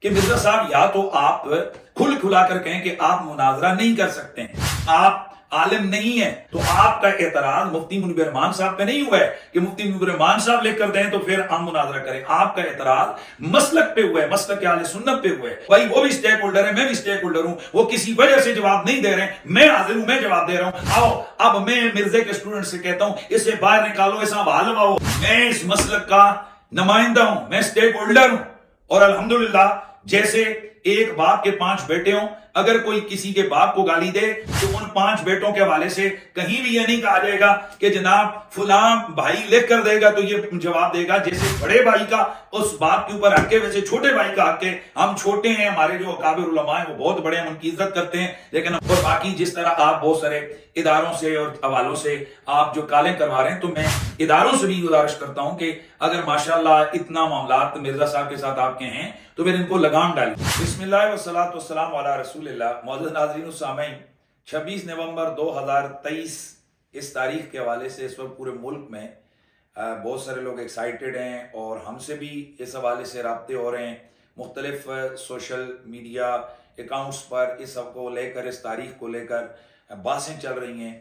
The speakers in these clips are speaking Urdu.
کہ مرزا صاحب یا تو آپ کھل کھلا کر کہیں کہ آپ مناظرہ نہیں کر سکتے ہیں، آپ عالم نہیں ہے، تو آپ کا اعتراض مفتی منیب الرحمان صاحب پہ نہیں ہوا ہے کہ مفتی منیب الرحمان صاحب لکھ کر دیں تو پھر ہم مناظرہ کریں، آپ کا اعتراض مسلک پہ ہوا ہے، مسلک اہل سنت پہ ہوا ہے۔ بھائی وہ بھی سٹیک ہولڈر ہے، میں بھی سٹیک ہولڈر ہوں، وہ کسی وجہ سے جواب نہیں دے رہے ہیں، میں حاضر ہوں، میں جواب دے رہا ہوں۔ آؤ اب میں مرزے کے اسٹوڈنٹ سے کہتا ہوں اسے باہر نکالو، ایسا بحال ہو، میں اس مسلک کا نمائندہ ہوں، میں سٹیک ہولڈر ہوں، اور الحمدللہ جیسے ایک باپ کے 5 بیٹے ہوں، اگر کوئی کسی کے باپ کو گالی دے تو ان 5 بیٹوں کے حوالے سے کہیں بھی یہ نہیں کہا جائے گا کہ جناب فلاں بھائی لکھ کر دے گا تو یہ جواب دے گا، جیسے بڑے بھائی کا اس باپ کے اوپر حق ہے ویسے چھوٹے بھائی کا حق ہے۔ ہم چھوٹے ہیں، ہمارے جو اکابر علماء ہیں وہ بہت بڑے ہیں، ہم ان کی عزت کرتے ہیں، لیکن اور باقی جس طرح آپ بہت سارے اداروں سے اور حوالوں سے آپ جو کالیں کروا رہے ہیں، تو میں اداروں سے بھی گزارش کرتا ہوں کہ اگر ماشاءاللہ اتنا معاملات مرزا صاحب کے ساتھ آپ کے ہیں تو پھر ان کو لگام ڈالیں۔ بسم اللہ والصلاۃ والسلام علی رسول اللہ۔ معزز ناظرین و سامعین، 26 نومبر 2023 اس تاریخ کے حوالے سے اس وقت پورے ملک میں بہت سارے لوگ ایکسائٹڈ ہیں، اور ہم سے بھی اس حوالے سے رابطے ہو رہے ہیں، مختلف سوشل میڈیا اکاؤنٹس پر اس سب کو لے کر، اس تاریخ کو لے کر بحثیں چل رہی ہیں،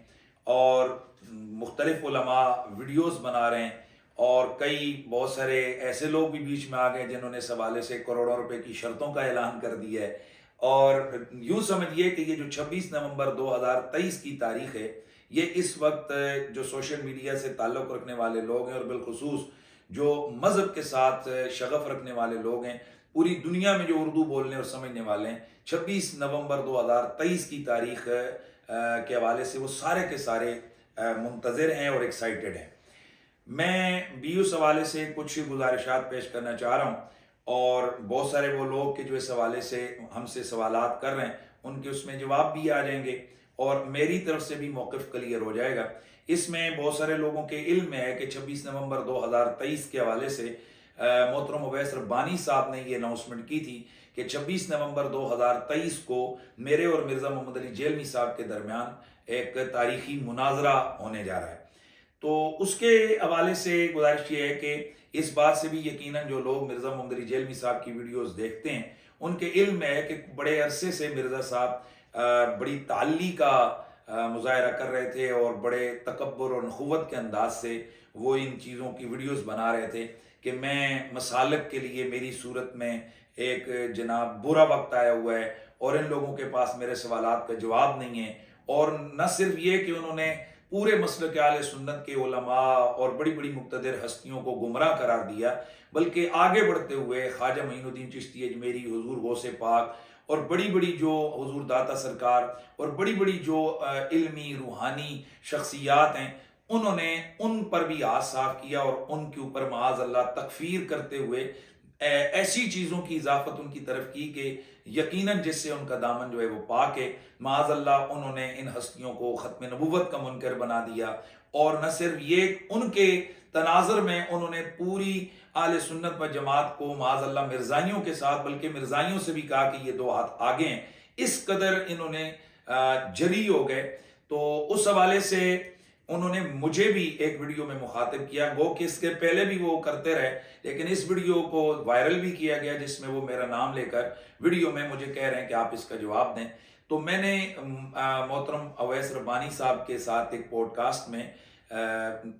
اور مختلف علماء ویڈیوز بنا رہے ہیں، اور کئی بہت سارے ایسے لوگ بھی بیچ میں آ گئے جنہوں نے اس حوالے سے کروڑوں روپے کی شرطوں کا اعلان کر دیا ہے۔ اور یوں سمجھیے کہ یہ جو 26 نومبر 2023 کی تاریخ ہے، یہ اس وقت جو سوشل میڈیا سے تعلق رکھنے والے لوگ ہیں، اور بالخصوص جو مذہب کے ساتھ شغف رکھنے والے لوگ ہیں، پوری دنیا میں جو اردو بولنے اور سمجھنے والے ہیں، 26 نومبر 2023 کی تاریخ کے حوالے سے وہ سارے کے سارے منتظر ہیں اور ایکسائٹڈ ہیں۔ میں بھی اس حوالے سے کچھ گزارشات پیش کرنا چاہ رہا ہوں، اور بہت سارے وہ لوگ کہ جو اس حوالے سے ہم سے سوالات کر رہے ہیں ان کے اس میں جواب بھی آ جائیں گے، اور میری طرف سے بھی موقف کلیئر ہو جائے گا۔ اس میں بہت سارے لوگوں کے علم میں ہے کہ 26 نومبر 2023 کے حوالے سے محترم اویس ربانی صاحب نے یہ اناؤنسمنٹ کی تھی کہ 26 نومبر 2023 کو میرے اور مرزا محمد علی جیلمی صاحب کے درمیان ایک تاریخی مناظرہ ہونے جا رہا ہے۔ تو اس کے حوالے سے گزارش یہ ہے کہ اس بات سے بھی یقیناً جو لوگ مرزا محمد علی جیلمی صاحب کی ویڈیوز دیکھتے ہیں ان کے علم میں ہے کہ بڑے عرصے سے مرزا صاحب بڑی تعلی کا مظاہرہ کر رہے تھے، اور بڑے تکبر اور نخوت کے انداز سے وہ ان چیزوں کی ویڈیوز بنا رہے تھے کہ میں مسالک کے لیے میری صورت میں ایک جناب برا وقت آیا ہوا ہے، اور ان لوگوں کے پاس میرے سوالات کا جواب نہیں ہے۔ اور نہ صرف یہ کہ انہوں نے پورے مسلک اہل سنت کے علماء اور بڑی بڑی مقتدر ہستیوں کو گمراہ قرار دیا، بلکہ آگے بڑھتے ہوئے خواجہ معین الدین چشتی اجمیری، حضور غوث پاک، اور بڑی بڑی جو حضور داتا سرکار، اور بڑی بڑی جو علمی روحانی شخصیات ہیں، انہوں نے ان پر بھی ہاتھ صاف کیا، اور ان کے اوپر معاذ اللہ تکفیر کرتے ہوئے ایسی چیزوں کی اضافت ان کی طرف کی کہ یقیناً جس سے ان کا دامن جو ہے وہ پاک ہے۔ معاذ اللہ انہوں نے ان ہستیوں کو ختم نبوت کا منکر بنا دیا، اور نہ صرف یہ، ان کے تناظر میں انہوں نے پوری اہل سنت و جماعت کو معاذ اللہ مرزائیوں کے ساتھ، بلکہ مرزائیوں سے بھی کہا کہ یہ 2 ہاتھ آگے ہیں، اس قدر انہوں نے جری ہو گئے۔ تو اس حوالے سے انہوں نے مجھے بھی ایک ویڈیو میں مخاطب کیا، وہ کہ اس کے پہلے بھی وہ کرتے رہے، لیکن اس ویڈیو کو وائرل بھی کیا گیا جس میں وہ میرا نام لے کر ویڈیو میں مجھے کہہ رہے ہیں کہ آپ اس کا جواب دیں۔ تو میں نے محترم اویس ربانی صاحب کے ساتھ ایک پوڈ کاسٹ میں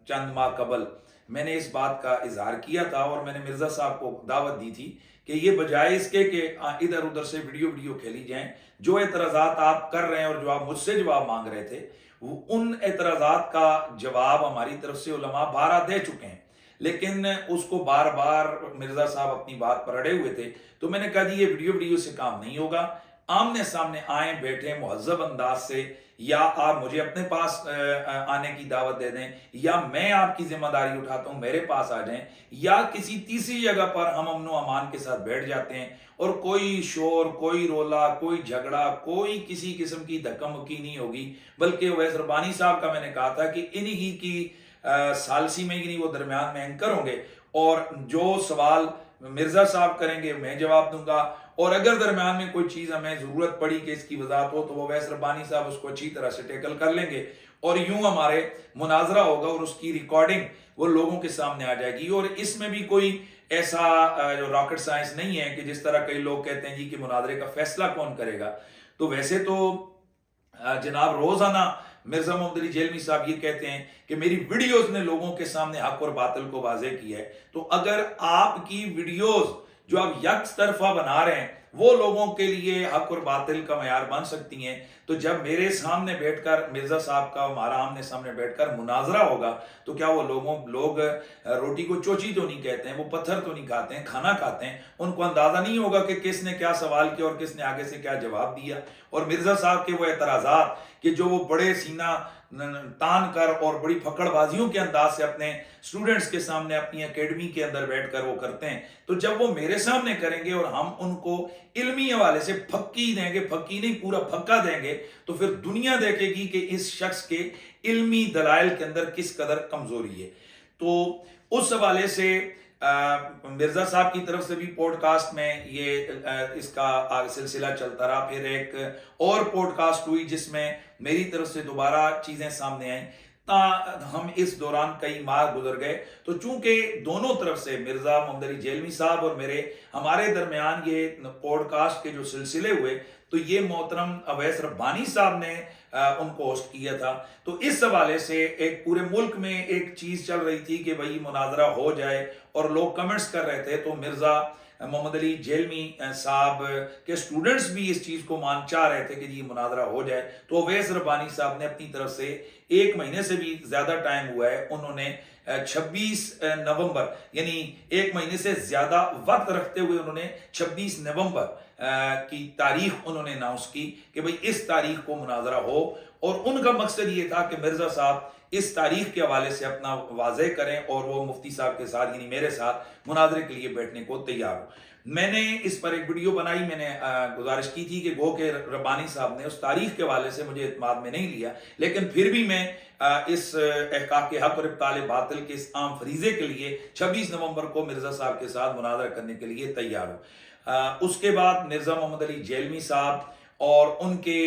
چند ماہ قبل میں نے اس بات کا اظہار کیا تھا، اور میں نے مرزا صاحب کو دعوت دی تھی کہ یہ بجائے اس کے کہ ادھر ادھر سے ویڈیو کھیلی جائیں، جو اعتراضات آپ کر رہے ہیں اور جو آپ مجھ سے جواب مانگ رہے تھے، ان اعتراضات کا جواب ہماری طرف سے علماء بارہ دے چکے ہیں، لیکن اس کو بار بار مرزا صاحب اپنی بات پر اڑے ہوئے تھے۔ تو میں نے کہا جی یہ ویڈیو سے کام نہیں ہوگا، آمنے سامنے آئیں، بیٹھیں مہذب انداز سے، یا آپ مجھے اپنے پاس آنے کی دعوت دے دیں، یا میں آپ کی ذمہ داری اٹھاتا ہوں میرے پاس آ جائیں، یا کسی تیسری جگہ پر ہم امن و امان کے ساتھ بیٹھ جاتے ہیں، اور کوئی شور، کوئی رولا، کوئی جھگڑا، کوئی کسی قسم کی دھکا مکی نہیں ہوگی۔ بلکہ اویس ربانی صاحب کا میں نے کہا تھا کہ انہی کی ثالثی میں ہی وہ درمیان میں اینکر ہوں گے، اور جو سوال مرزا صاحب کریں گے میں جواب دوں گا، اور اگر درمیان میں کوئی چیز ہمیں ضرورت پڑی کہ اس کی وضاحت ہو تو وہ اویس ربانی صاحب اس کو اچھی طرح سے ٹیکل کر لیں گے، اور یوں ہمارے مناظرہ ہوگا، اور اس کی ریکارڈنگ وہ لوگوں کے سامنے آ جائے گی۔ اور اس میں بھی کوئی ایسا جو راکٹ سائنس نہیں ہے کہ جس طرح کئی لوگ کہتے ہیں جی کہ مناظرے کا فیصلہ کون کرے گا. تو ویسے تو جناب روزانہ مرزا محمد علی جیلمی صاحب یہ کہتے ہیں کہ میری ویڈیوز نے لوگوں کے سامنے حق اور باطل کو واضح کیا ہے. تو اگر آپ کی ویڈیوز جو آپ یک طرفہ بنا رہے ہیں وہ لوگوں کے لیے حق اور باطل کا معیار بن سکتی ہیں، تو جب میرے سامنے بیٹھ کر مرزا صاحب کا ہمارا آمنے سامنے بیٹھ کر مناظرہ ہوگا تو کیا وہ لوگ روٹی کو چوچی تو نہیں کہتے ہیں، وہ پتھر تو نہیں کھاتے ہیں، کھانا کھاتے ہیں. ان کو اندازہ نہیں ہوگا کہ کس نے کیا سوال کیا اور کس نے آگے سے کیا جواب دیا. اور مرزا صاحب کے وہ اعتراضات کہ جو وہ بڑے سینہ تان کر اور بڑی پھکڑ بازیوں کے انداز سے اپنے سٹوڈنٹس کے سامنے اپنی اکیڈمی کے اندر بیٹھ کر وہ کرتے ہیں، تو جب وہ میرے سامنے کریں گے اور ہم ان کو علمی حوالے سے پھکی دیں گے، پھکی نہیں پورا پھکا دیں گے، تو پھر دنیا دیکھے گی کہ اس شخص کے علمی دلائل کے اندر کس قدر کمزوری ہے. تو اس حوالے سے مرزا صاحب کی طرف سے بھی پوڈ کاسٹ میں یہ اس کا سلسلہ چلتا رہا. پھر ایک اور پوڈ کاسٹ ہوئی جس میں میری طرف سے دوبارہ چیزیں سامنے آئیں. ہم اس دوران کئی ماہ گزر گئے. تو چونکہ دونوں طرف سے مرزا محمد علی جیلمی صاحب اور ہمارے درمیان یہ پوڈ کاسٹ کے جو سلسلے ہوئے تو یہ محترم اویس ربانی صاحب نے ان کو ہوسٹ کیا تھا. تو اس حوالے سے ایک پورے ملک میں ایک چیز چل رہی تھی کہ بھائی مناظرہ ہو جائے اور لوگ کمنٹس کر رہے تھے. تو مرزا محمد علی جیلمی صاحب کے سٹوڈنٹس بھی اس چیز کو چاہ رہے تھے کہ یہ مناظرہ ہو جائے. تو اویس ربانی صاحب نے اپنی طرف سے 1 مہینے سے بھی زیادہ ٹائم ہوا ہے، انہوں نے 26 نومبر یعنی 1 مہینے سے زیادہ وقت رکھتے ہوئے انہوں نے 26 نومبر کی تاریخ انہوں نے اناؤنس کی کہ بھئی اس تاریخ کو مناظرہ ہو. اور ان کا مقصد یہ تھا کہ مرزا صاحب اس تاریخ کے حوالے سے اپنا واضح کریں اور وہ مفتی صاحب کے ساتھ یعنی میرے ساتھ مناظرے کے لیے بیٹھنے کو تیار ہو. میں نے اس پر ایک ویڈیو بنائی، میں نے گزارش کی تھی کہ گو کہ ربانی صاحب نے اس تاریخ کے حوالے سے مجھے اعتماد میں نہیں لیا، لیکن پھر بھی میں اس احقاق حق اور ابطال باطل کے اس عام فریضے کے لیے 26 نومبر کو مرزا صاحب کے ساتھ مناظرہ کرنے کے لیے تیار ہوں. اس کے بعد مرزا محمد علی جیلمی صاحب اور ان کے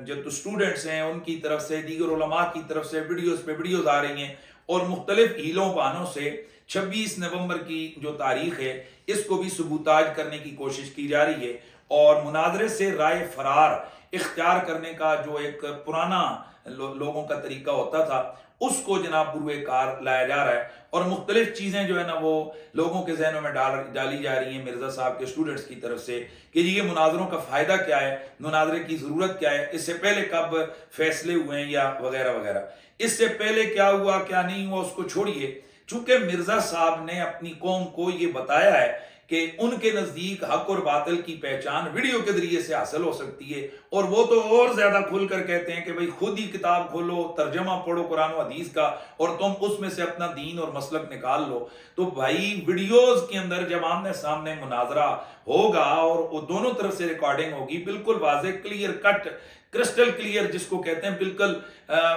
جو سٹوڈنٹس ہیں ان کی طرف سے دیگر علماء کی طرف سے ویڈیوز پہ ویڈیوز آ رہی ہیں اور مختلف ہیلوں بہانوں سے 26 نومبر کی جو تاریخ ہے اس کو بھی ثبوتاج کرنے کی کوشش کی جا رہی ہے. اور مناظرے سے رائے فرار اختیار کرنے کا جو ایک پرانا لوگوں کا طریقہ ہوتا تھا اس کو جناب بروئے کار لایا جا رہا ہے. اور مختلف چیزیں جو ہے نا وہ لوگوں کے ذہنوں میں ڈالی جا رہی ہیں مرزا صاحب کے سٹوڈنٹس کی طرف سے کہ یہ مناظروں کا فائدہ کیا ہے، مناظرے کی ضرورت کیا ہے، اس سے پہلے کب فیصلے ہوئے ہیں یا وغیرہ وغیرہ، اس سے پہلے کیا ہوا کیا نہیں ہوا اس کو چھوڑیے. چونکہ مرزا صاحب نے اپنی قوم کو یہ بتایا ہے کہ ان کے نزدیک حق اور باطل کی پہچان ویڈیو کے ذریعے سے حاصل ہو سکتی ہے. اور وہ تو اور زیادہ کھل کر کہتے ہیں کہ بھئی خود ہی کتاب کھولو، ترجمہ پڑھو قرآن و حدیث کا اور تم اس میں سے اپنا دین اور مسلک نکال لو. تو بھائی ویڈیوز کے اندر جب آمنے سامنے مناظرہ ہوگا اور وہ دونوں طرف سے ریکارڈنگ ہوگی بالکل واضح کلیئر کٹ کرسٹل کلیئر جس کو کہتے ہیں بالکل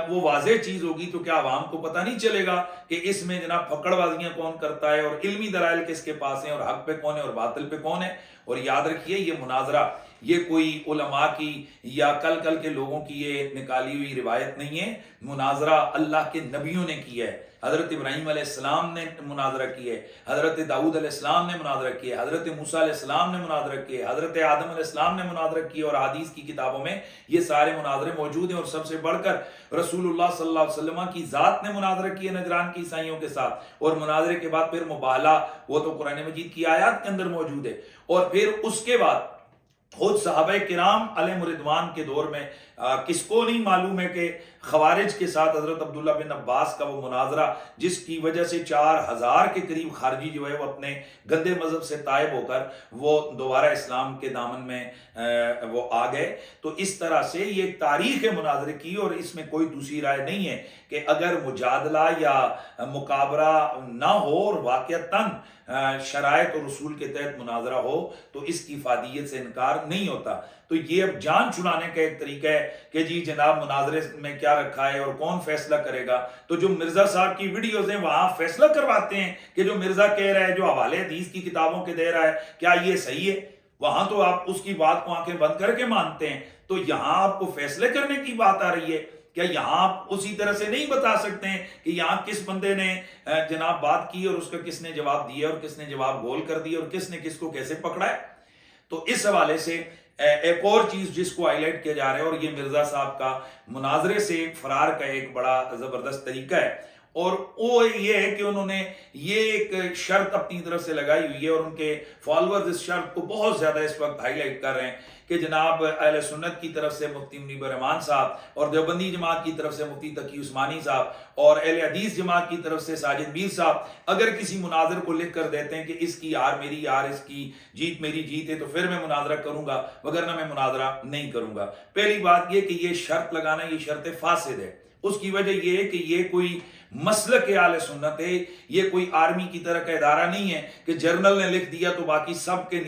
وہ واضح چیز ہوگی، تو کیا عوام کو پتہ نہیں چلے گا کہ اس میں جناب پھکڑ بازیاں کون کرتا ہے اور علمی دلائل کس کے پاس ہیں اور حق پہ کون ہے اور باطل پہ کون ہے. اور یاد رکھیے یہ مناظرہ یہ کوئی علماء کی یا کل کے لوگوں کی یہ نکالی ہوئی روایت نہیں ہے. مناظرہ اللہ کے نبیوں نے کیا ہے. حضرت ابراہیم علیہ السلام نے مناظرہ کیا ہے، حضرت داؤد علیہ السلام نے مناظرہ کیا ہے، حضرت موسیٰ علیہ السلام نے مناظرہ کیا ہے، حضرت آدم علیہ السلام نے مناظرہ کیا، اور حدیث کی کتابوں میں یہ سارے مناظرے موجود ہیں. اور سب سے بڑھ کر رسول اللہ صلی اللہ علیہ وسلم کی ذات نے مناظرہ کیا نجران کی عیسائیوں کے ساتھ، اور مناظرے کے بعد پھر مباہلہ وہ تو قرآن مجید کی آیات کے اندر موجود ہے. اور پھر اس کے بعد خود صحابہ کرام علیہ رضوان کے دور میں کس کو نہیں معلوم ہے کہ خوارج کے ساتھ حضرت عبداللہ بن عباس کا وہ مناظرہ جس کی وجہ سے 4000 کے قریب خارجی جو ہے وہ اپنے گندے مذہب سے تائب ہو کر وہ دوبارہ اسلام کے دامن میں وہ آ گئے. تو اس طرح سے یہ ایک تاریخ ہے مناظرے کی، اور اس میں کوئی دوسری رائے نہیں ہے کہ اگر مجادلہ یا مقابرہ نہ ہو اور واقعتاً شرائط اور رسول کے تحت مناظرہ ہو تو اس کی افادیت سے انکار نہیں ہوتا. تو یہ اب جان چھڑانے کا ایک طریقہ ہے کہ جی جناب مناظرے میں کیا رکھا ہے اور کون فیصلہ کرے گا. تو جو مرزا صاحب کی ویڈیوز ہیں وہاں فیصلہ کرواتے ہیں کہ جو مرزا کہہ رہا ہے، جو حوالے حدیث کی کتابوں کے دے رہا ہے کیا یہ صحیح ہے، وہاں تو آپ اس کی بات کو آنکھیں بند کر کے مانتے ہیں. تو یہاں آپ کو فیصلے کرنے کی بات آ رہی ہے کیا یہاں آپ اسی طرح سے نہیں بتا سکتے ہیں کہ یہاں کس بندے نے جناب بات کی اور اس کا کس نے جواب دیا اور کس نے جواب گول کر دیا اور کس نے کس کو کیسے پکڑا ہے؟ تو اس حوالے سے ایک اور چیز جس کو ہائی لائٹ کیا جا رہا ہے، اور یہ مرزا صاحب کا مناظرے سے فرار کا ایک بڑا زبردست طریقہ ہے، اور وہ یہ ہے کہ انہوں نے یہ ایک شرط اپنی طرف سے لگائی ہوئی ہے، اور ان کے فالورز اس شرط کو بہت زیادہ اس وقت ہائی لائٹ کر رہے ہیں کہ جناب اہل سنت کی طرف سے مفتی منیب الرحمان صاحب، اور دیوبندی جماعت کی طرف سے مفتی تقی عثمانی صاحب، اور اہل حدیث جماعت کی طرف سے ساجد میر صاحب اگر کسی مناظر کو لکھ کر دیتے ہیں کہ اس کی یار میری یار، اس کی جیت میری جیت ہے، تو پھر میں مناظرہ کروں گا، وگرنہ میں مناظرہ نہیں کروں گا۔ پہلی بات یہ کہ یہ شرط لگانا یہ شرط فاسد ہے۔ اس کی وجہ یہ ہے کہ یہ کوئی مسلک اہل سنت ہے، یہ کوئی آرمی کی طرح کا ادارہ نہیں ہے کہ جرنل نے لکھ دیا تو باقی سب کے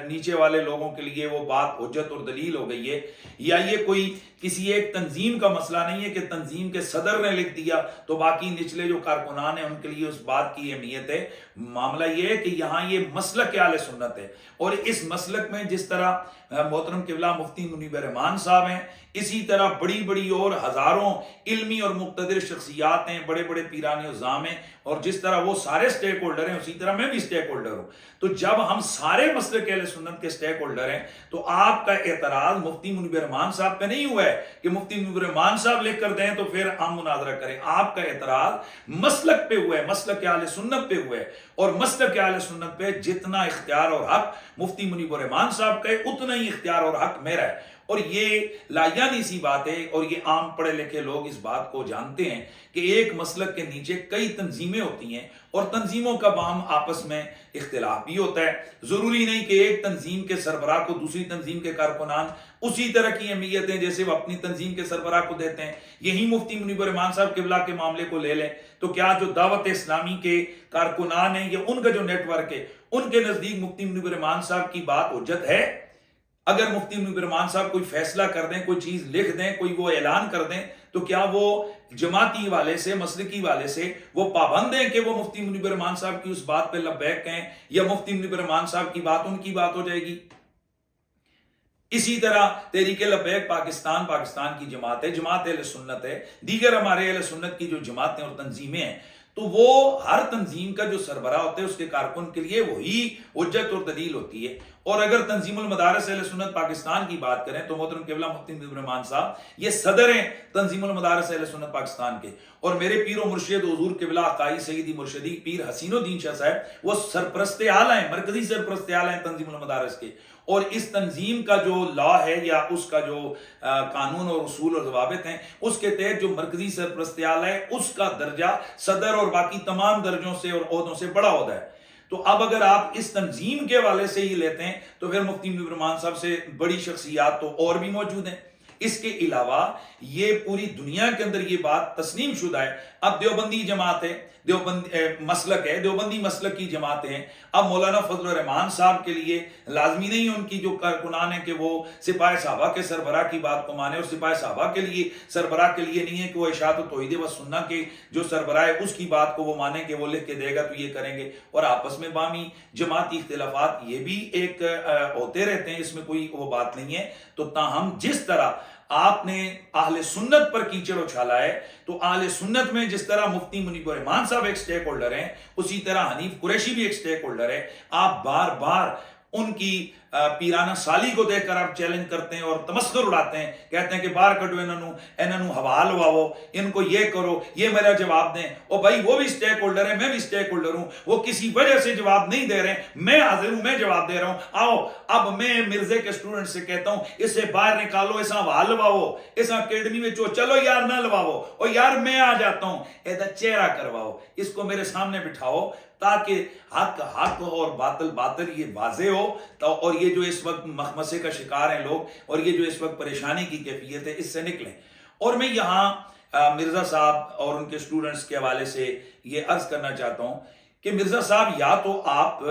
نیچے والے لوگوں کے لیے وہ بات حجت اور دلیل ہو گئی ہے، یا یہ کوئی کسی ایک تنظیم کا مسئلہ نہیں ہے کہ تنظیم کے صدر نے لکھ دیا تو باقی نچلے جو کارکنان ہیں ان کے لیے اس بات کی اہمیت ہے۔ معاملہ یہ ہے کہ یہاں یہ مسلک اہل سنت ہے، اور اس مسلک میں جس طرح محترم قبلہ مفتی منیب الرحمان صاحب ہیں، اسی طرح بڑی بڑی اور ہزاروں علمی اور مقتدر شخصیات ہیں، بڑے بڑے پیران عظام ہیں، اور جس طرح وہ سارے سٹیک ہولڈر ہیں اسی طرح میں بھی سٹیک ہولڈر ہوں۔ تو جب ہم سارے مسلک اہل سنت کے سٹیک ہولڈر ہیں تو آپ کا اعتراض مفتی منیب الرحمان صاحب پہ نہیں ہوا ہے کہ مفتی منیب الرحمان صاحب لکھ کر دیں تو پھر ہم مناظرہ کریں، آپ کا اعتراض مسلک پہ ہوا ہے، مسلک اہل سنت پہ ہوا ہے، اور مسلک اہل سنت پہ جتنا اختیار اور حق مفتی منیب الرحمان صاحب کا ہے اتنا ہی اختیار اور حق میرا ہے۔ اور یہ لایانی سی بات ہے، اور یہ عام پڑھے لکھے لوگ اس بات کو جانتے ہیں کہ ایک مسلک کے نیچے کئی تنظیمیں ہوتی ہیں، اور تنظیموں کا باہم آپس میں اختلاف بھی ہوتا ہے۔ ضروری نہیں کہ ایک تنظیم کے سربراہ کو دوسری تنظیم کے کارکنان اسی طرح کی اہمیت ہے جیسے وہ اپنی تنظیم کے سربراہ کو دیتے ہیں۔ یہی مفتی منیب الرحمان صاحب قبلہ کے معاملے کو لے لیں تو کیا جو دعوت اسلامی کے کارکنان ہیں یا ان کا جو نیٹ ورک ہے، ان کے نزدیک مفتی منیب الرحمان صاحب کی بات حجت ہے؟ اگر مفتی منیب الرحمان صاحب کوئی فیصلہ کر دیں، کوئی چیز لکھ دیں، کوئی وہ اعلان کر دیں، تو کیا وہ جماعتی والے سے، مسلکی والے سے وہ پابند ہیں کہ وہ مفتی منیب الرحمان صاحب کی اس بات پہ لبیک کہیں، یا مفتی منیب الرحمان صاحب کی بات ان کی بات ہو جائے گی؟ اسی طرح تحریک لبیک پاکستان کی جماعت ہے، جماعت اہل سنت ہے، دیگر ہمارے اہل سنت کی جو جماعتیں اور تنظیمیں ہیں، تو وہ ہر تنظیم کا جو سربراہ ہوتا ہے اس کے کارکن کے لیے وہی حجت اور دلیل ہوتی ہے۔ اور اگر تنظیم المدارس اہل سنت پاکستان کی بات کریں تو محترم قبلہ مفتی منیب الرحمان صاحب یہ صدر ہیں تنظیم المدارس اہل سنت پاکستان کے، اور میرے پیر و مرشد حضور قبلہ آقائی سیدی مرشدی پیر حسین الدین شاہ صاحب وہ سرپرست اعلیٰ ہیں، مرکزی سرپرست اعلیٰ ہیں تنظیم المدارس کے، اور اس تنظیم کا جو لا ہے یا اس کا جو قانون اور اصول اور ضوابط ہیں اس کے تحت جو مرکزی سرپرست اعلیٰ ہے اس کا درجہ صدر اور باقی تمام درجوں سے اور عہدوں سے بڑا عہدہ ہے۔ تو اب اگر آپ اس تنظیم کے حوالے سے ہی لیتے ہیں تو پھر مفتی منیب الرحمان صاحب سے بڑی شخصیات تو اور بھی موجود ہیں۔ اس کے علاوہ یہ پوری دنیا کے اندر یہ بات تسلیم شدہ ہے، اب دیوبندی جماعت ہے، مسلک ہے، دیوبندی مسلک کی جماعتیں ہیں، اب مولانا فضل الرحمان صاحب کے لیے لازمی نہیں ان کی جو کارکنان ہیں کہ وہ سپاہ صحابہ کے سربراہ کی بات کو مانے، اور سپاہ صحابہ کے لیے سربراہ کے لیے نہیں ہے کہ وہ اشاعت و توحید و سنہ کے جو سربراہ ہے اس کی بات کو وہ مانے کہ وہ لکھ کے دے گا تو یہ کریں گے، اور آپس میں باہمی جماعتی اختلافات یہ بھی ایک ہوتے رہتے ہیں، اس میں کوئی وہ بات نہیں ہے۔ تو تاہم جس طرح آپ نے اہل سنت پر کیچڑ اچھالا ہے، تو اہل سنت میں جس طرح مفتی منیب الرحمان صاحب ایک سٹیک ہولڈر ہیں اسی طرح حنیف قریشی بھی ایک سٹیک ہولڈر ہے۔ آپ بار بار ان کی پیرانہ سالی کو دیکھ کر آپ چیلنج کرتے ہیں اور تمسخر اڑاتے ہیں، کہتے ہیں کہ باہر کٹو انہوں حوال واو، ان کو یہ کرو، یہ میرا جواب دیں۔ اور بھائی وہ بھی سٹیک ہولڈر ہے، میں بھی سٹیک ہولڈر ہوں، وہ کسی وجہ سے جواب نہیں دے رہے ہیں، میں حاضر ہوں، میں جواب دے رہا ہوں۔ آؤ اب میں مرزے کے سٹوڈنٹ سے کہتا ہوں اسے باہر نکالو، اسا حوال لواو، اسا اکیڈمی میں چلو یار نہ لواو، اور یار میں آ جاتا ہوں، ایدہ چہرہ کرواؤ، اس کو میرے سامنے بٹھاؤ تاکہ حق حق اور باطل باطل یہ واضح ہو۔ اور یہ جو اس وقت مخمسے کا شکار ہیں لوگ، اور یہ جو اس وقت پریشانی کی کیفیت ہے، اس سے نکلیں۔ اور میں یہاں مرزا صاحب اور ان کے سٹوڈنٹس کے حوالے سے یہ عرض کرنا چاہتا ہوں کہ مرزا صاحب یا تو آپ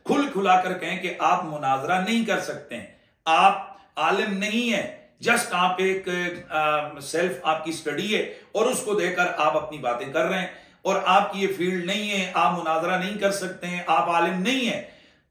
کھلا کر کہیں کہ آپ مناظرہ نہیں کر سکتے ہیں، آپ عالم نہیں ہیں، جسٹ آپ ایک سیلف آپ کی سٹڈی ہے اور اس کو دے کر آپ اپنی باتیں کر رہے ہیں، اور آپ کی یہ فیلڈ نہیں ہے، آپ مناظرہ نہیں کر سکتے ہیں، آپ عالم نہیں ہیں،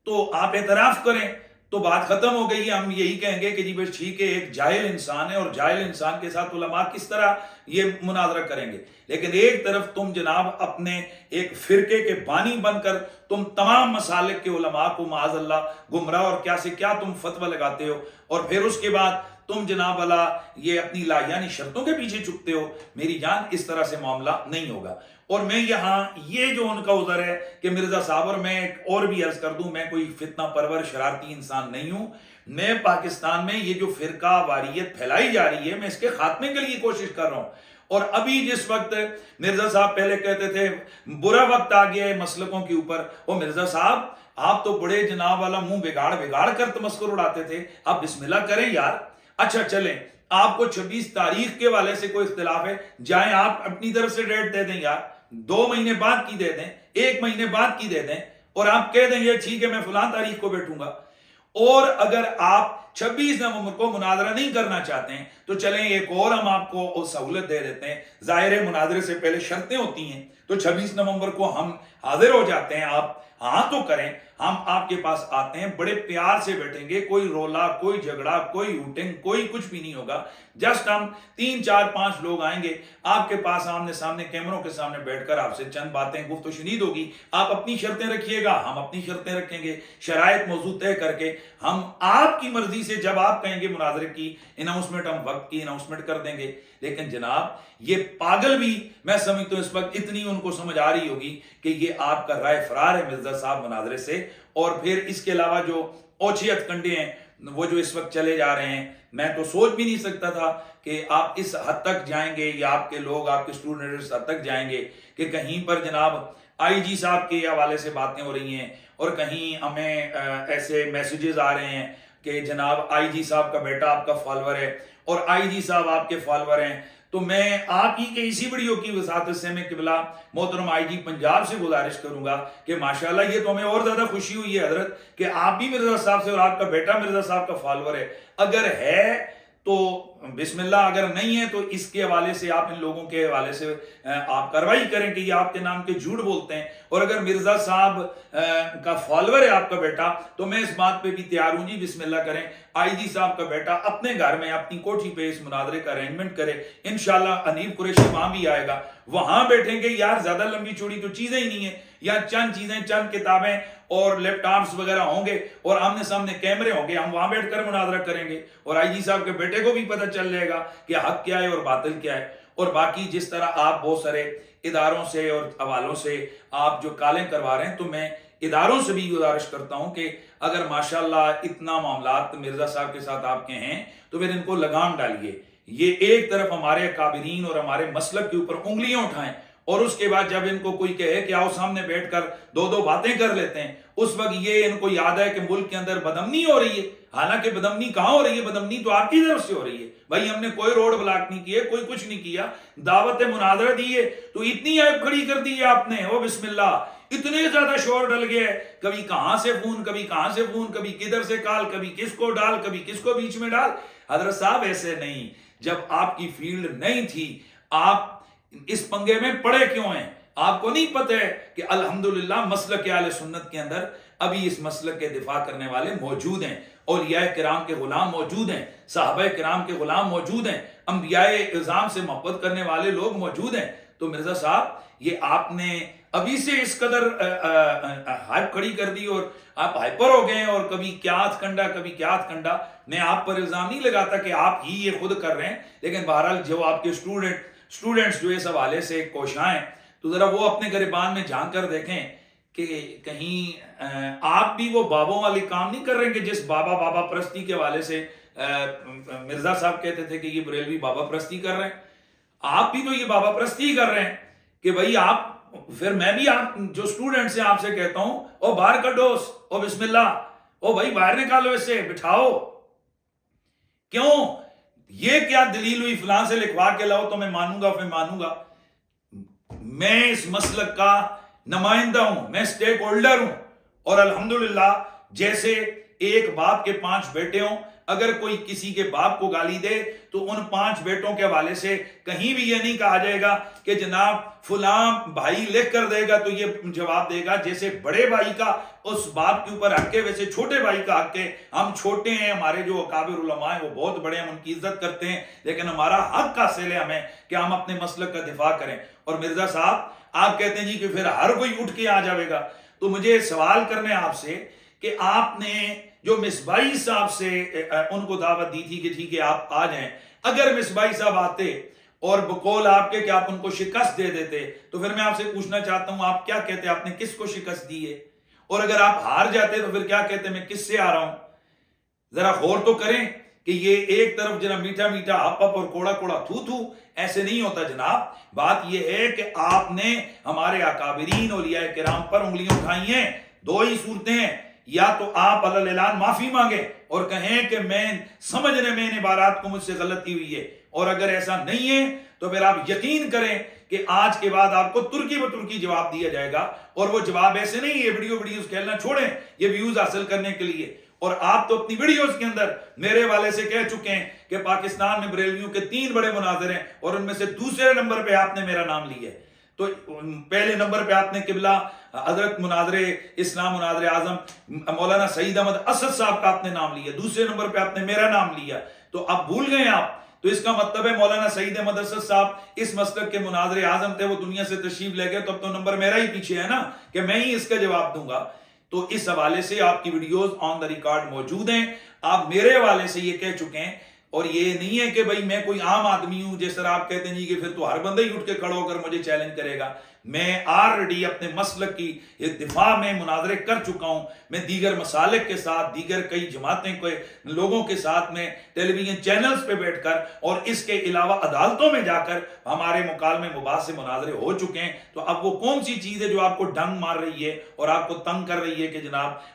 تو آپ اعتراف کریں۔ تو بات ختم ہو گئی ہے. ہم یہی کہیں گے کہ جی بس ٹھیک ہے ایک جاہل انسان ہے اور جاہل انسان کے ساتھ علماء کس طرح یہ مناظرہ کریں گے. لیکن ایک طرف تم جناب اپنے ایک فرقے کے بانی بن کر تم تمام مسالک کے علماء کو معاذ اللہ گمراہ اور کیا سے کیا تم فتوی لگاتے ہو, اور پھر اس کے بعد تم جناب اللہ یہ اپنی لایانی شرطوں کے پیچھے چھپتے ہو. میری جان اس طرح سے معاملہ نہیں ہوگا. اور میں یہاں یہ جو ان کا عذر ہے کہ مرزا صاحب, اور میں ایک اور بھی عرض کر دوں, میں کوئی فتنہ پرور شرارتی انسان نہیں ہوں. میں پاکستان میں یہ جو فرقہ واریت پھیلائی جا رہی ہے میں اس کے خاتمے کے لیے کوشش کر رہا ہوں. اور ابھی جس وقت مرزا صاحب پہلے کہتے تھے برا وقت آ گیا ہے مسلکوں کے اوپر, وہ مرزا صاحب آپ تو بڑے جناب والا منہ بگاڑ کر تمسخر اڑاتے تھے, آپ بسم اللہ کریں یار. اچھا چلیں, آپ کو 26 تاریخ کے والے سے کوئی اختلاف ہے, جائیں آپ اپنی طرف سے ڈیٹ دے دیں یار, 2 مہینے بعد کی دے دیں, 1 مہینے بعد کی دے دیں, اور آپ کہہ دیں یہ ٹھیک ہے میں فلاں تاریخ کو بیٹھوں گا. اور اگر آپ 26 نومبر کو مناظرہ نہیں کرنا چاہتے ہیں تو چلیں ایک اور ہم آپ کو سہولت دے دیتے ہیں. ظاہر مناظرے سے پہلے شرطیں ہوتی ہیں, تو 26 نومبر کو ہم حاضر ہو جاتے ہیں, آپ ہاں تو کریں, ہم آپ کے پاس آتے ہیں, بڑے پیار سے بیٹھیں گے, کوئی رولا, کوئی جھگڑا, کوئی ہوٹنگ, کوئی کچھ بھی نہیں ہوگا. جسٹ ہم 3 4 5 لوگ آئیں گے آپ کے پاس, آمنے سامنے کیمروں کے سامنے بیٹھ کر آپ سے چند باتیں گفت و شنید ہوگی. آپ اپنی شرطیں رکھیے گا, ہم اپنی شرطیں رکھیں گے, شرائط موضوع طے کر کے ہم آپ کی مرضی سے جب آپ کہیں گے مناظرے کی اناؤنسمنٹ, ہم وقت کی اناؤنسمنٹ کر دیں گے. لیکن جناب یہ پاگل بھی میں سمجھتا ہوں اس وقت اتنی ان کو سمجھ آ رہی ہوگی کہ یہ آپ کا رائے فرار ہے مرزا صاحب مناظرے سے. اور پھر اس کے علاوہ جو اوچھیت کنڈے ہیں وہ جو اس وقت چلے جا رہے ہیں, میں تو سوچ بھی نہیں سکتا تھا کہ آپ اس حد تک جائیں گے, یا آپ کے لوگ, آپ کے اسٹوڈنٹ اس حد تک جائیں گے کہ کہیں پر جناب آئی جی صاحب کے حوالے سے باتیں ہو رہی ہیں, اور کہیں ہمیں ایسے میسیجز آ رہے ہیں کہ جناب آئی جی صاحب کا بیٹا آپ کا فالوور ہے اور آئی جی صاحب آپ کے فالوور ہیں. تو میں آپ ہی کے اسی ویڈیو کی وساطت سے میں قبلہ محترم آئی جی پنجاب سے گزارش کروں گا کہ ماشاءاللہ یہ تو ہمیں اور زیادہ خوشی ہوئی ہے حضرت کہ آپ بھی مرزا صاحب سے اور آپ کا بیٹا مرزا صاحب کا فالوور ہے. اگر ہے تو بسم اللہ, اگر نہیں ہے تو اس کے حوالے سے آپ ان لوگوں کے حوالے سے آپ کارروائی کریں کہ یہ آپ کے نام کے جھوٹ بولتے ہیں. اور اگر مرزا صاحب کا فالوور ہے آپ کا بیٹا تو میں اس بات پہ بھی تیار ہوں جی, بسم اللہ کریں, آئی جی صاحب کا بیٹا اپنے گھر میں اپنی کوٹھی پہ اس مناظرے کا ارینجمنٹ کرے. انشاءاللہ حنیف قریشی وہاں بھی آئے گا, وہاں بیٹھیں گے یار, زیادہ لمبی چوڑی تو چیزیں ہی نہیں ہیں, یا چند چیزیں, چند کتابیں اور لیپ ٹاپس وغیرہ ہوں گے اور آمنے سامنے کیمرے ہوں گے, ہم وہاں بیٹھ کر مناظرہ کریں گے اور آئی جی صاحب کے بیٹے کو بھی پتہ چل جائے گا کہ حق کیا ہے اور باطل کیا ہے. اور باقی جس طرح آپ بہت سارے اداروں سے اور حوالوں سے آپ جو کالیں کروا رہے ہیں, تو میں اداروں سے بھی گزارش کرتا ہوں کہ اگر ماشاءاللہ اتنا معاملات مرزا صاحب کے ساتھ آپ کے ہیں تو پھر ان کو لگام ڈالیے. یہ ایک طرف ہمارے اکابرین اور ہمارے مسلک کے اوپر انگلیاں اٹھائیں, اور اس کے بعد جب ان کو کوئی کہے کہ آؤ سامنے بیٹھ کر 2 باتیں کر لیتے ہیں, اس وقت یہ ان کو یاد ہے کہ ملک کے اندر بدامنی ہو رہی ہے. حالانکہ بدامنی کہاں ہو رہی ہے, بدامنی تو آپ کی طرف سے ہو رہی ہے. بھائی ہم نے کوئی روڈ بلاک نہیں کی ہے, کوئی کچھ نہیں کیا, دعوت مناظرہ دی ہے تو اتنی ایپ کھڑی کر دی ہے آپ نے, او بسم اللہ, اتنے زیادہ شور ڈل گیا ہے, کبھی کہاں سے فون, کبھی کہاں سے فون, کبھی کدھر سے کال, کبھی کس کو ڈال, کبھی کس کو بیچ میں ڈال. حضرت صاحب ایسے نہیں, جب آپ کی فیلڈ نہیں تھی آپ اس پنگے میں پڑے کیوں ہیں؟ آپ کو نہیں پتہ ہے کہ الحمدللہ مسلک اہل سنت کے اندر ابھی اس مسلک کے دفاع کرنے والے موجود ہیں, اولیاء کرام کے غلام موجود ہیں, صحابہ کرام کے غلام موجود ہیں, انبیاء اعظام سے محبت کرنے والے لوگ موجود ہیں. تو مرزا صاحب یہ آپ نے ابھی سے اس قدر ہائپ کھڑی کر دی اور آپ ہائپر ہو گئے ہیں, اور کبھی کیا ہاتھ کنڈا, کبھی کیا ہاتھ کنڈا. میں آپ پر الزام نہیں لگاتا کہ آپ ہی یہ خود کر رہے ہیں, لیکن بہرحال جو آپ کے اسٹوڈنٹس جو اس حوالے سے کوشاں ہیں تو ذرا وہ اپنے گریبان میں جھانک کر دیکھیں کہ کہیں آپ بھی وہ بابوں والی کام نہیں کر رہے ہیں کہ جس بابا پرستی کے حوالے سے مرزا صاحب کہتے تھے کہ یہ بریلوی بابا پرستی کر رہے ہیں. آپ بھی تو یہ بابا پرستی کر رہے ہیں کہ بھائی آپ, پھر میں بھی آپ جو اسٹوڈنٹس ہیں آپ سے کہتا ہوں, او باہر کا ڈوس, او بسم اللہ, او بھائی باہر نکالو, اسے بٹھاؤ. کیوں یہ کیا دلیل ہوئی فلاں سے لکھوا کے لاؤ تو میں مانوں گا, پھر مانوں گا. میں اس مسلک کا نمائندہ ہوں, میں سٹیک ہولڈر ہوں, اور الحمدللہ جیسے ایک باپ کے 5 بیٹے ہوں, اگر کوئی کسی کے باپ کو گالی دے تو ان 5 بیٹوں کے حوالے سے کہیں بھی یہ نہیں کہا جائے گا کہ جناب فلاں بھائی لکھ کر دے گا تو یہ جواب دے گا. جیسے بڑے بھائی کا اس باپ کے اوپر حق ہے ویسے چھوٹے بھائی کا حق ہے. ہم چھوٹے ہیں, ہمارے جو اکابر علماء ہیں وہ بہت بڑے ہیں, ہم ان کی عزت کرتے ہیں, لیکن ہمارا حق حاصل ہے ہمیں کہ ہم اپنے مسلک کا دفاع کریں. اور مرزا صاحب آپ کہتے ہیں جی کہ پھر ہر کوئی اٹھ کے آ جائے گا, تو مجھے سوال کرنے آپ سے کہ آپ نے جو مصباحی صاحب سے ان کو دعوت دی تھی کہ ٹھیک ہے آپ آ جائیں, اگر مصباحی صاحب آتے اور بقول آپ کے کہ آپ ان کو شکست دے دیتے تو پھر میں آپ سے پوچھنا چاہتا ہوں آپ کیا کہتے, آپ نے کس کو شکست دی ہے؟ اور اگر آپ ہار جاتے تو پھر کیا کہتے میں کس سے آ رہا ہوں؟ ذرا غور تو کریں کہ یہ ایک طرف جناب میٹھا میٹھا ہپ ہپ اور کوڑا کوڑا تھو تھو ایسے نہیں ہوتا جناب. بات یہ ہے کہ آپ نے ہمارے اکابرین اولیاء کرام پر انگلیاں اٹھائی ہیں. 2 ہی صورتیں ہیں, یا تو آپ علی اعلان معافی مانگیں اور کہیں کہ میں سمجھنے میں ان عبارات کو مجھ سے غلطی ہوئی ہے, اور اگر ایسا نہیں ہے تو پھر آپ یقین کریں کہ آج کے بعد آپ کو ترکی بترکی جواب دیا جائے گا. اور وہ جواب ایسے نہیں ہے ویڈیوز کھیلنا چھوڑیں یہ ویوز حاصل کرنے کے لیے. اور آپ تو اپنی ویڈیوز کے اندر میرے والے سے کہہ چکے ہیں کہ پاکستان میں بریلویوں کے 3 بڑے مناظر ہیں اور ان میں سے دوسرے نمبر پہ آپ نے میرا نام لیا ہے. تو پہلے نمبر پہ آپ نے قبلہ حضرت مناظر اسلام مناظر اعظم مولانا سعید احمد اسد صاحب کا آپ نے نام لیا, دوسرے نمبر پہ آپ نے میرا نام لیا. تو اب بھول گئے آپ, تو اس کا مطلب ہے مولانا سعید احمد اسد صاحب اس مسلک کے مناظر اعظم تھے, وہ دنیا سے تشریف لے گئے, تو اب تو نمبر میرا ہی پیچھے ہے نا کہ میں ہی اس کا جواب دوں گا. تو اس حوالے سے آپ کی ویڈیوز آن دا ریکارڈ موجود ہیں, آپ میرے حوالے سے یہ کہہ چکے ہیں. اور یہ نہیں ہے کہ بھائی میں کوئی عام آدمی ہوں جس طرح آپ کہتے ہیں جی کہ پھر تو ہر بندہ ہی اٹھ کے کھڑا ہو کر مجھے چیلنج کرے گا. میں آلریڈی اپنے مسلک کی دفاع میں مناظرے کر چکا ہوں. میں دیگر مسالک کے ساتھ, دیگر کئی جماعتیں کے لوگوں کے ساتھ میں ٹیلی ویژن چینلز پہ بیٹھ کر اور اس کے علاوہ عدالتوں میں جا کر ہمارے مکالمے مباحثے مناظرے ہو چکے ہیں. تو اب وہ کون سی چیز ہے جو آپ کو ڈنگ مار رہی ہے اور آپ کو تنگ کر رہی ہے کہ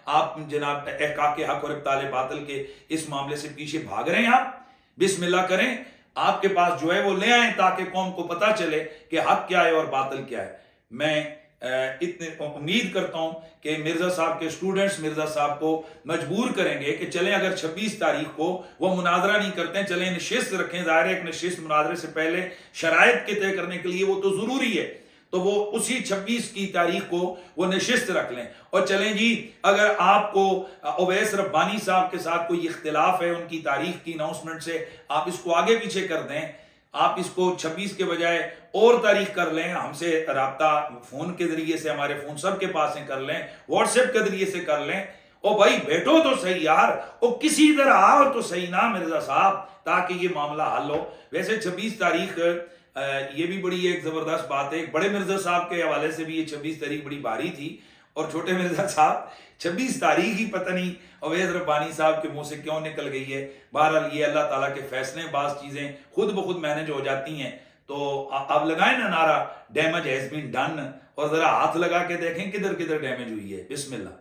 آپ جناب احقاق حق اور ابطال باطل کے اس معاملے سے پیچھے بھاگ رہے ہیں؟ آپ بسم اللہ کریں, آپ کے پاس جو ہے وہ لے آئیں تاکہ قوم کو پتا چلے کہ حق کیا ہے اور باطل کیا ہے. میں اتنے امید کرتا ہوں کہ مرزا صاحب کے سٹوڈنٹس مرزا صاحب کو مجبور کریں گے کہ چلیں اگر 26 تاریخ کو وہ مناظرہ نہیں کرتے ہیں, چلیں نشست رکھیں. ظاہر ہے ایک نشست مناظرے سے پہلے شرائط کے طے کرنے کے لیے وہ تو ضروری ہے, تو وہ اسی 26 کی تاریخ کو وہ نشست رکھ لیں. اور چلیں جی اگر آپ کو اویس ربانی صاحب کے ساتھ کوئی اختلاف ہے ان کی تاریخ کی اناؤنسمنٹ سے, آپ اس کو آگے پیچھے کر دیں. آپ اس کو 26 کے بجائے اور تاریخ کر لیں, ہم سے رابطہ فون کے ذریعے سے, ہمارے فون سب کے پاس ہیں, کر لیں, واٹس ایپ کے ذریعے سے کر لیں. او بھائی بیٹھو تو صحیح یار, او کسی طرح آؤ تو صحیح نا مرزا صاحب, تاکہ یہ معاملہ حل ہو. ویسے 26 تاریخ یہ بھی بڑی ایک زبردست بات ہے. بڑے مرزا صاحب کے حوالے سے بھی یہ 26 تاریخ بڑی بھاری تھی, اور چھوٹے مرزا صاحب 26 تاریخ ہی پتہ نہیں اویس ربانی صاحب کے منہ سے کیوں نکل گئی ہے. بہرحال یہ اللہ تعالیٰ کے فیصلے, بعض چیزیں خود بخود مینج ہو جاتی ہیں. تو اب لگائیں نا نعرہ ڈیمیج ہیز بین ڈن, اور ذرا ہاتھ لگا کے دیکھیں کدھر کدھر ڈیمیج ہوئی ہے. بسم اللہ.